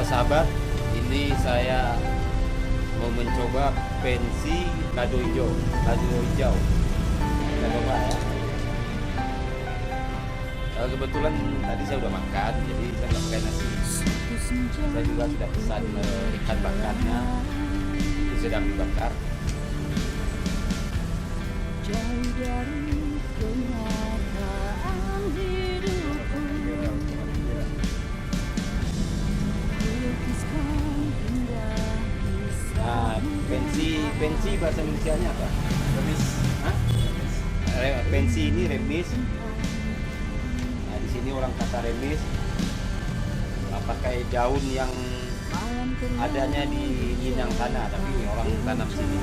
sahabat, ini saya mau mencoba pensi lado hijau. Kita coba ya. Kebetulan tadi saya udah makan, jadi saya nggak pakai nasi. Saya juga sudah pesan ikan bakarnya, itu sedang dibakar. Jauh dari kenyataan hidupku, lukiskan indah Nah, pensi bahasa Indonesianya apa? Remis. Hah? Pensi ini remis. Nah, di sini orang kata remis pakai daun yang adanya di Minang sana, tapi orang tanam sini.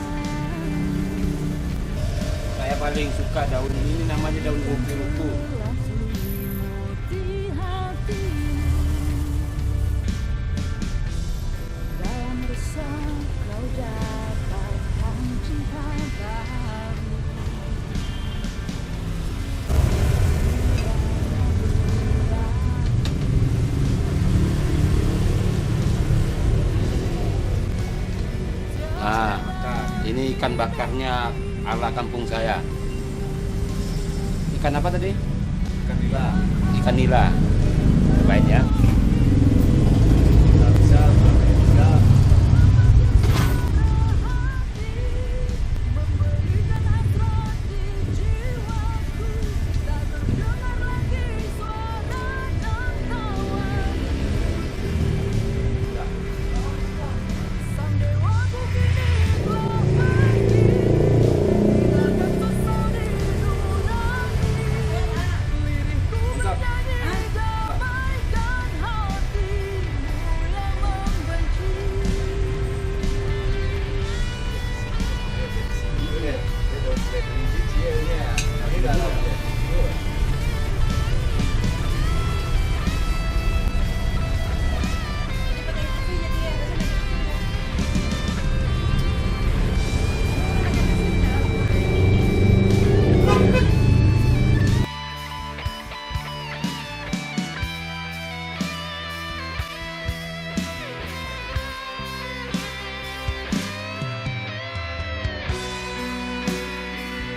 Saya paling suka daun ini, namanya daun ruku-ruku. dalam resah kau dapatkan cinta baru. Nah, ini ikan bakarnya ala kampung saya. Ikan apa tadi? Ikan nila. Ikan nila. Cobain ya. Nggak bisa. Memberikan hasrat di jiwaku, tak terdengar lagi suara dan tawa. Sang dewa ku kini telah pergi, tinggalkan sosok di nurani. Lirihku bernyanyi damaikan hatimu yang membenci.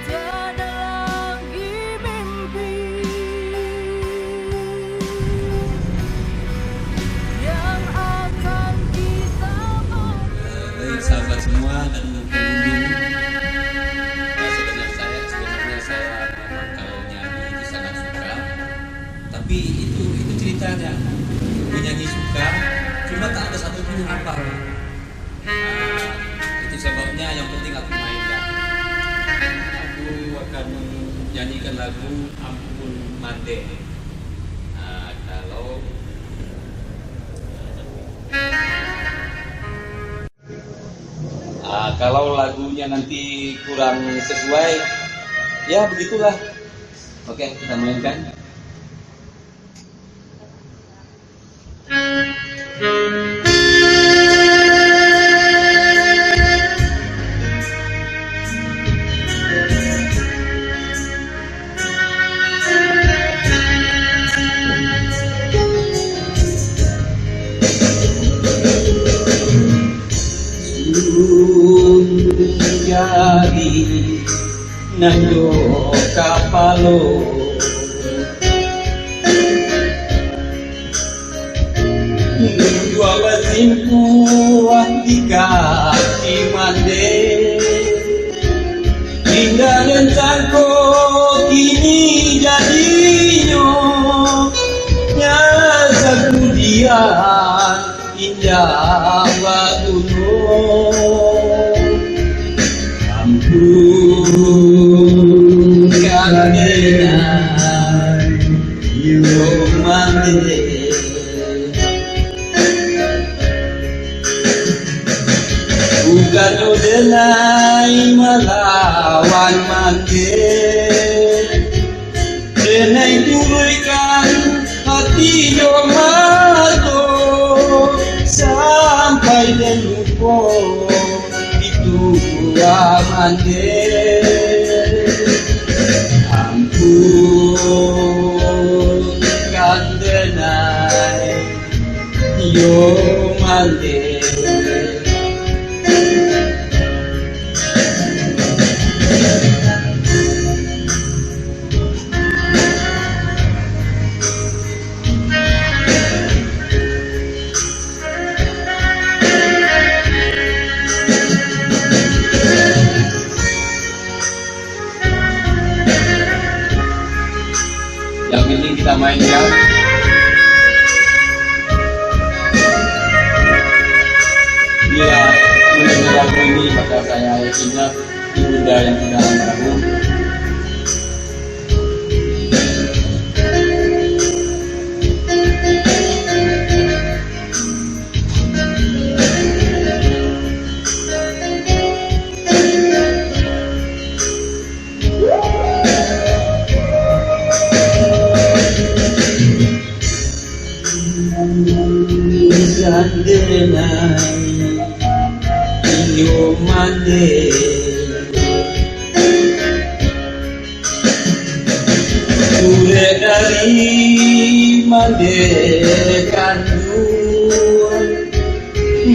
Tiada lagi mimpi yang akan kita bangun. Baik sahabat semua dan pengunjung, Sebenarnya saya memang kalau nyanyi itu sangat suka. Tapi itu ceritanya, menyanyi suka, cuma tak ada satu pun yang hafal. Itu sebabnya yang penting aku mainkan. Aku akan menyanyikan lagu Ampun Mande. Nah, kalau lagunya nanti kurang sesuai, ya begitulah. Oke, kita mainkan. Jari nanjo kapalo dua basimpu antika mande hingga rencangko kini jadinya nyasa kemudian indah baduno. Ampun kangenan yo mande, bukan udelai melawan mande, denai turunkan hati yo mato sampai dan lupa itu mande. Ampun kandenai yo mande. Yang penting kita mainkan. Bila mendengar lagu ini maka saya ingat ibunda yang di dalam lagu. Sandenai iyo mande sure dari mande kandung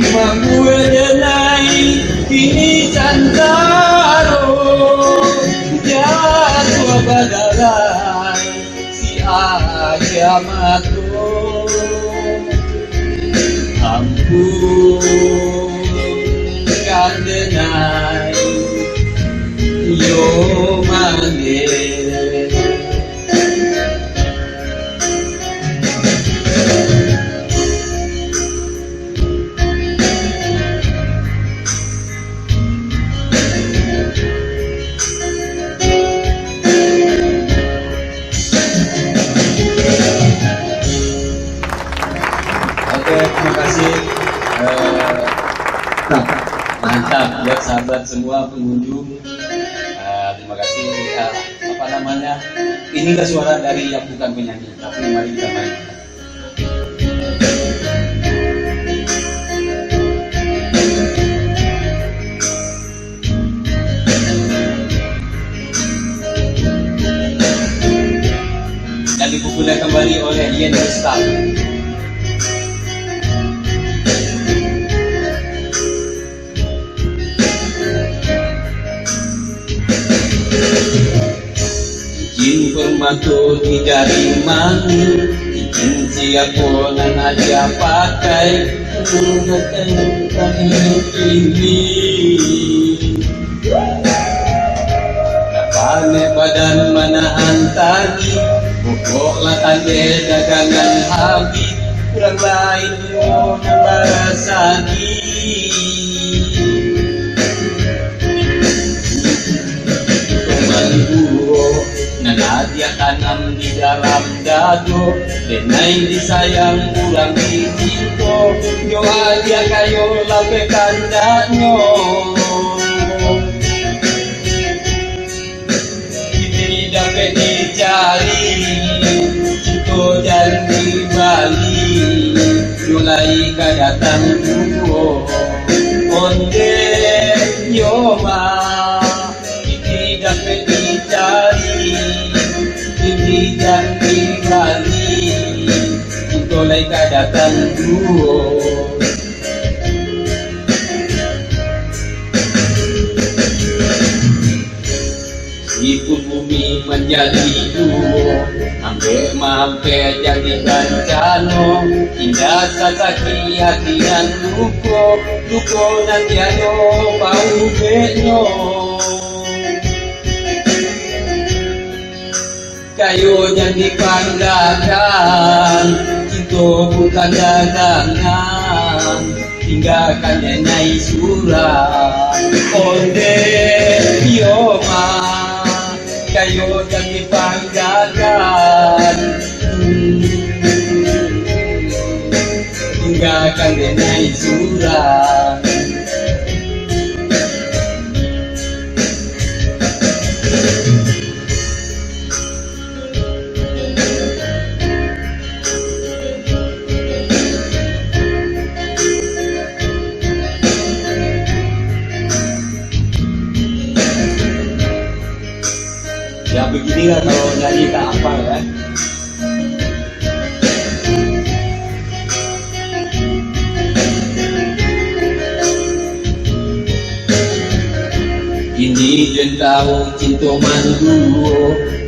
mamue denai kini santaro jatuh badalai si ayamato ampun kandenai yo mande. Terima kasih. Mantap buat sahabat semua pengunjung. Terima kasih. Apa namanya? Inilah suara dari yang bukan penyanyi, tapi mari kita main. Dan dipukulkan kembali oleh Ian Staff. Izin permato di jari mani, izin siapa nan aja pakai mengatakan ini. Kapane badan manahan tadi, pokoklah tanda dagangan habis, kurang lain mo nang barasagi. Nadia tanam di dalam dado, denai disayang ulang dicinto, yo aja kayo lape kandanya. Ini dapat dicari, cinto dan di Bali, mulai kadatang duo, onde yo ma, ini dapat dicari. Hindi dan di Bali, itulah kadatan duo. Ikut bumi menjadi duo, hampir jadi bencana. Indah sasaki hati dan luko nanti ayo bau benyo. Kayo jangan dipandangkan, itu bukan dagangan, tinggalkan nyanyi surat. Onde yoma, kayo jangan dipandangkan, tinggalkan nyanyi surat. Ya beginilah kalau nyanyi tak hafal kan. Kini jentau cinta mandu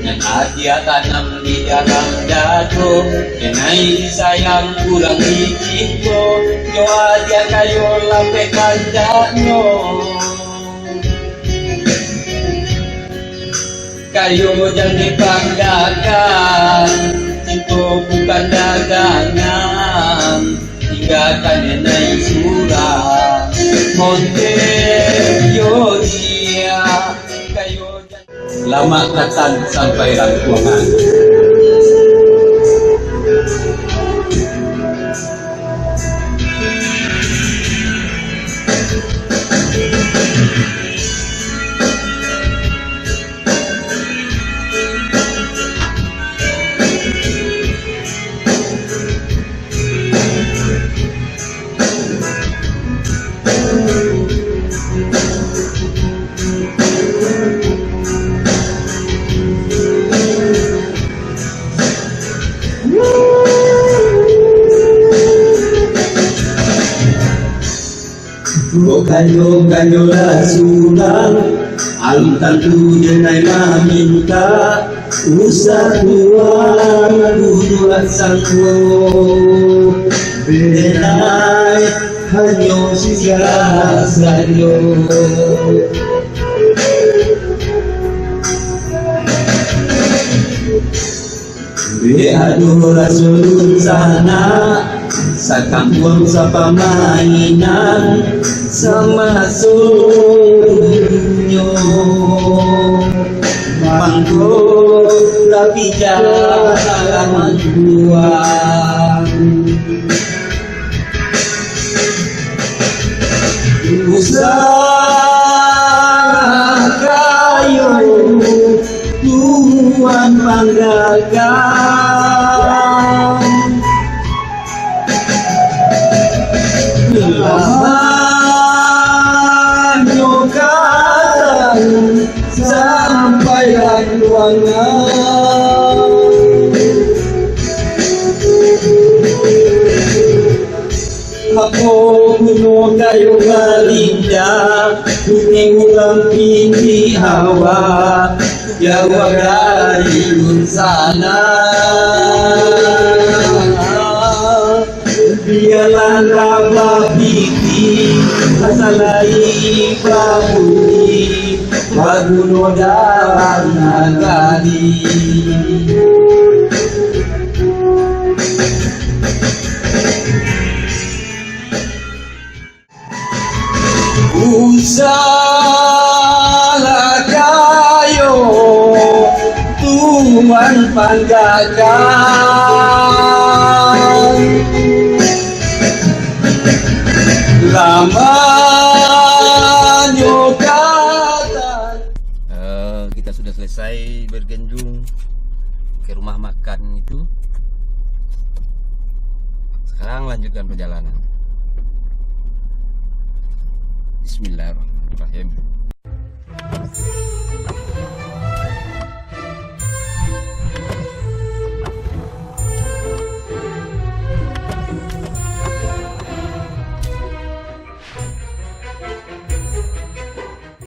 yang dia tanam di dalam dado. Kenai sayang kurang dicinta, doa dia kayo lampe kancano. Kayo jangan dipanggakan, cinta bukan dagangan. Tinggalkan nenai surah Monte Yodia. Kayo jangan lama katan sampai rangkuangan. Kayo rasulan alam tentu jenai meminta usah tuan buat sangko benai hanya segala sayo. Aduh rasul sana sakang buang sa pamainan sama sunyo mangko rapi jalan buang usaha kayo Tuhan panggagan lamanyo katan sampai rangkuangan. Ako kuno kayo galinda kuning ulang pindi hawa Jawa dari sana. Biarlah laba piti asalai pamuni baguno dalam nagari. Usaha kayo Tuhan panggagan lamanyo katan. Kita sudah selesai berkunjung ke rumah makan itu. Sekarang lanjutkan perjalanan. Bismillahirrahmanirrahim.